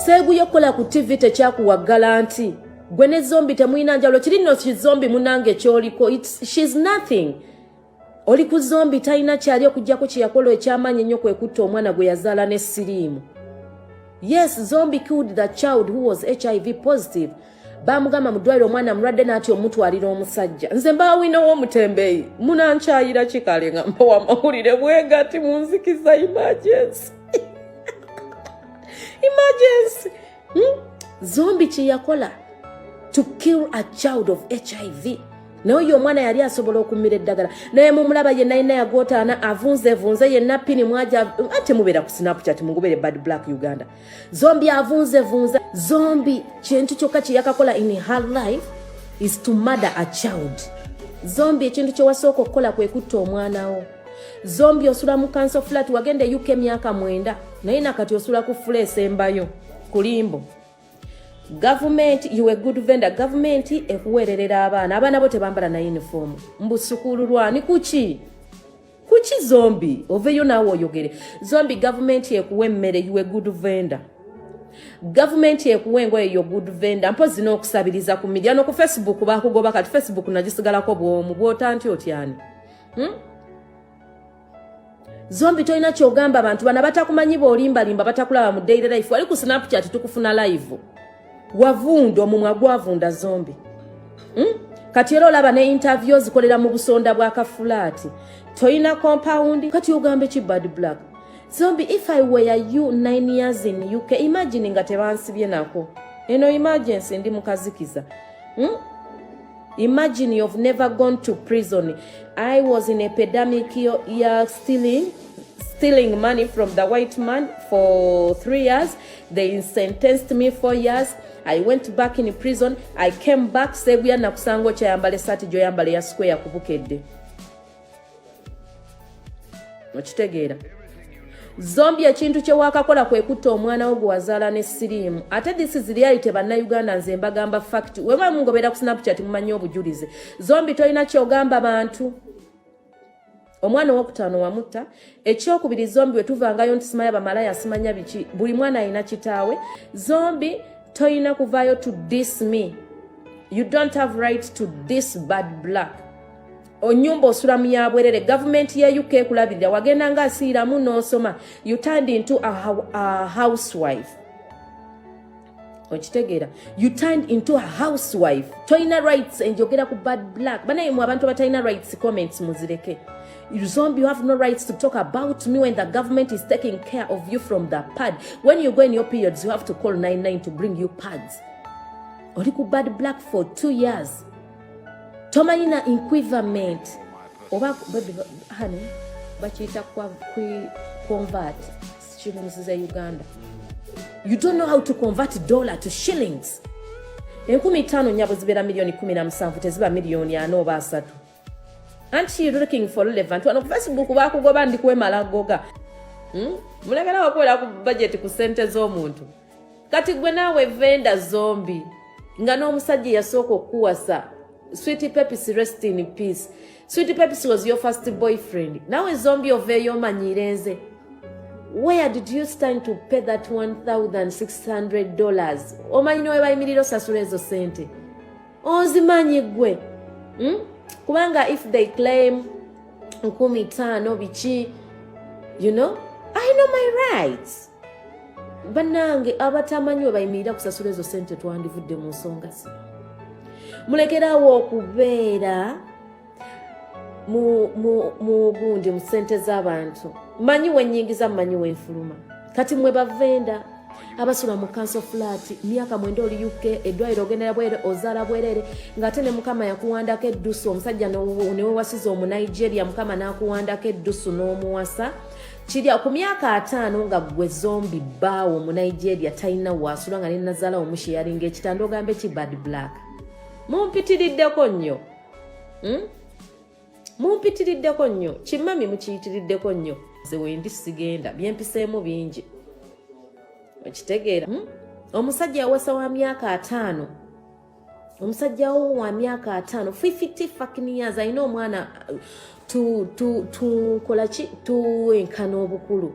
seeguye kukola ku TV tekyakuwaggala nti gwe ne zombi temulina njawulo kiri nno kizombi munange kyoliko she's nothing oli ku zombi talina kyali okujjako kyeyakola ekyamaanyi ennyo kwekutta omwana gwe yazaala ne siriimu. Yes, zombi killed the child who was HIV positive. Bamugamba mu ddwaliro omwana mulwadde n'ati omutwalira omusajja. Nze mbaawina w'omutembeeyi munankyayira kikale nga mbawa amawulire bwegati munzikiza emergency. Emergency. Zombi kye yakola to kill a child of HIV. Naye omwana yali asobola okumira eddagala. Naye mumulaba yenna yenna yagootaana avunze yenna pini mwaja ate mubeera ku Snapchat mugubere Badblack Uganda. Zombi avunze. Zombi kintu kyokka kye yakakola in her life is to murder a child. Zombi ekintu kye wasooka okukola kwe kutta omwana wo. Zombi osula mu council flat wagenda UK myaka 9 naye nakati osula ku fleece embayo kulimbo. Government, you a good vendor. Government ekuwererera abaana bo tebambala na uniform. Mbu sukulu lwani kuki zombi oveyo nawe oyogere. Zombi government ekuwe mmere, you a good vendor. Government ekuwe engoye yo good vendor. Mpozi n'okusabiriza ku media no ku Facebook bakugoba kati Facebook nagisigalako bwomu bwotanti otyani. Zombi toyina kyogamba abantu bana batakumanyi bolimbalimba batakulaba mu daily life wali ku Snapchat tukufuna live. Wavunda omumwa gwavunda zombi. Kati era olaba ne interview zikolera mu busonda bwa kafulati. Toyina compound kati ogambe ki Badblack. Zombi, if I were you 9 years in UK, imagine nga tebansibye nako. Eno emergency ndi mukazikiza. Imagine you've never gone to prison. I was in a pandemic year stealing money from the white man for 3 years. They sentenced me 4 years. I went back in prison. I came back. Seguya na kusango cha yambale sati jo yambale ya square kubukedde. Okitegeera. Zombi ekintu kye wakakola kwe kutta omwana wo gwazaala ne siriimu. Ate this is reality bannayuganda nze mbagamba fact. Wema mungobera ku Snapchat mumanyi obujulize. Zombi toyina kyogamba bantu. Omwana w'okutaano wamutta. Ekyokubiri zombi wetuvangayo nti simanya bamalaya simanya biki. Buli mwana alina kitaawe. Zombi toyina kuvayo to diss me. You don't have right to diss Badblack. Onyumba osula mu yabwerere. Government ya UK kulabirira wagenda nga asiiramu n'osoma. You turned into a housewife. Okitegeera. You turned into a housewife. Toyina rights enjogera ku Badblack. Banaye mu abantu batalina rights comments muzireke. You zombie, you have no rights to talk about me when the government is taking care of you from the pad. When you go in your periods, you have to call 99 to bring you pads. Oliku Badblack for 2 years. Tomayina equivalent. Oba honey, bachita kwa convert shillings za Uganda. You don't know how to convert dollar to shillings. 15 nyabo zibera milioni 17 teziba milioni 4 oba 3. Aren't you looking for relevant? Wano ku Facebook bakugoba ndi kwemala goga. Mulekera wakwera ku budget ku sente z'omuntu. Kati gwe nawe venda zombi. Nga n'omusajja yasooka okuwasa. Sweetie Pepsi, rest in peace. Sweetie Pepsi was your first boyfriend. Nawe zombi oveyo manyirenze. Where did you stand to pay that $1,600? Omanyi nowe bayimirira osasula ezo sente. Ozimanyi gwe. Kubanga if they claim 15 bichi, you know, I know my rights. Banange abatamanyi bayimirira kusasula ezo sente twandivudde mu nsonga si. Mulekerawo okubeera mu bundi mu sente z'abantu. Manyi wenyingiza manyi wenfuluma. Kati mwe bavenda abasula mu council flat myaka mwenda oli UK eddwaliro ogendera bwere ozaala bwerere ng'ate ne mukama yakuwandako eddusu omusajja newe wasiza omu Nigeria mukama n'akuwandako eddusu n'omuwasa kirya ku myaka 5 nga gwe zombi bbaawo mu Nigeria talina waasula nga ne nazaala omushi yalinga ekitanda ogambe ki Badblack. Mumpitiriddeko nnyo. Mumpitiriddeko nnyo. Kimami mukiyitiriddeko nnyo. Nze wendi sigenda byempiseemu bingi. Okitegeera. Omusajja yawasa wa myaka 5. Omusajja wa myaka 5. 50 fucking years. I know mwana tu kola ki tu enkana obukulu.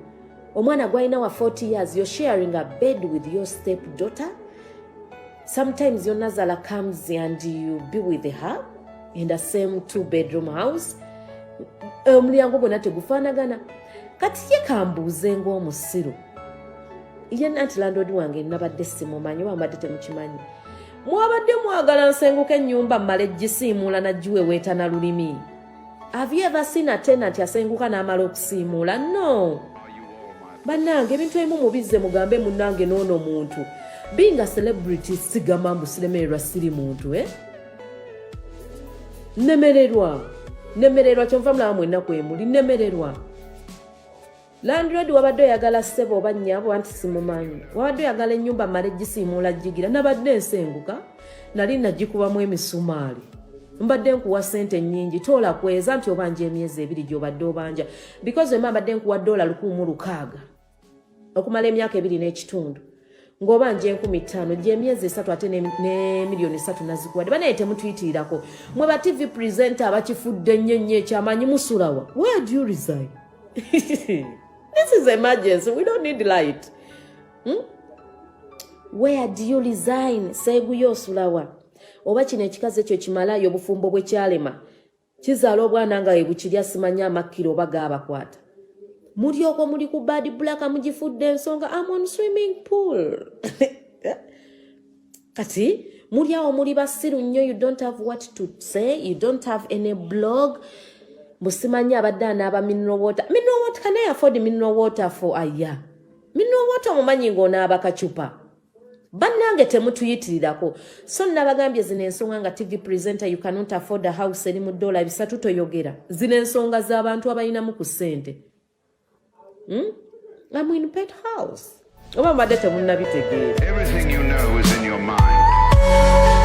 omwana gwalina wa 40 years, you're sharing a bed with your stepdaughter. Sometimes your Nazala comes and you be with her in the same 2-bedroom house. Omulyango gwonna tegufaanagana. Kati ye kambuuze ng'omusiru. Ye nanti landlord wange nabadde simumanyi oba mbadde temukimanyi. Mwabadde mwagala nsenguke ennyumba mmale gisiimuula nagiwe weeta na lulimi. Have you ever seen a tenant asenguka n'amala okusiimuula? No. Bannange ebintu ebimu mubizze mugambe munnange n'ono muntu. Being a celebrity sigamba mbusiremererwa siri muntu, Nemererwa kyonva mulamu ennaku emuli, nemererwa. Landlord wabadde oyagala ssebo oba nnyabo anti simumanyi. Wabadde oyagala ennyumba mmale gisiimuula gigira. Nabadde nsenguka, nali nagikubamu emisumaali. Mbadde nkuwa ssente nnyingi, toola kweza nti obanja emyezi 2 gy'obadde obanja. Because wema mbadde nkuwa $1,600 okumala emyaka 2 n'ekitundu. Ng'obanja 15,000 gy'emyezi 3 ate ne $3 million nazikuwadde. Banaye temutuyitirirako. Mwe ba TV presenter abakifudde nnyo ekyamanyi musulawa. Where do you resign? This is emergency. We don't need light. Where do you resign? Seeguyo osulawa. Oba kino ekikazi ekyo kimalayo obufumbo bwe kyalema. Kizaala obwana nga ebukirya simanya amakiro oba gaabakwata. Muri okwo muli ku Badblack mugifudde ensonga I'm on swimming pool. Kati muri awo muri basiru nnyo, you don't have what to say, you don't have any blog. Musimanya abadde anaaba mineral water. Mineral water, can I afford mineral water for a year? Mineral water mumanyi ng'onaaba kacupa. Bannange temutuyitirirako. So nabagambye zino ensonga nga TV presenter you cannot afford a house eri mu $300 toyogera. Zino ensonga z'abantu abalinamu ku ssente. I'm in pet house. Oba mbadde temunnabitegeera. Everything you know is in your mind.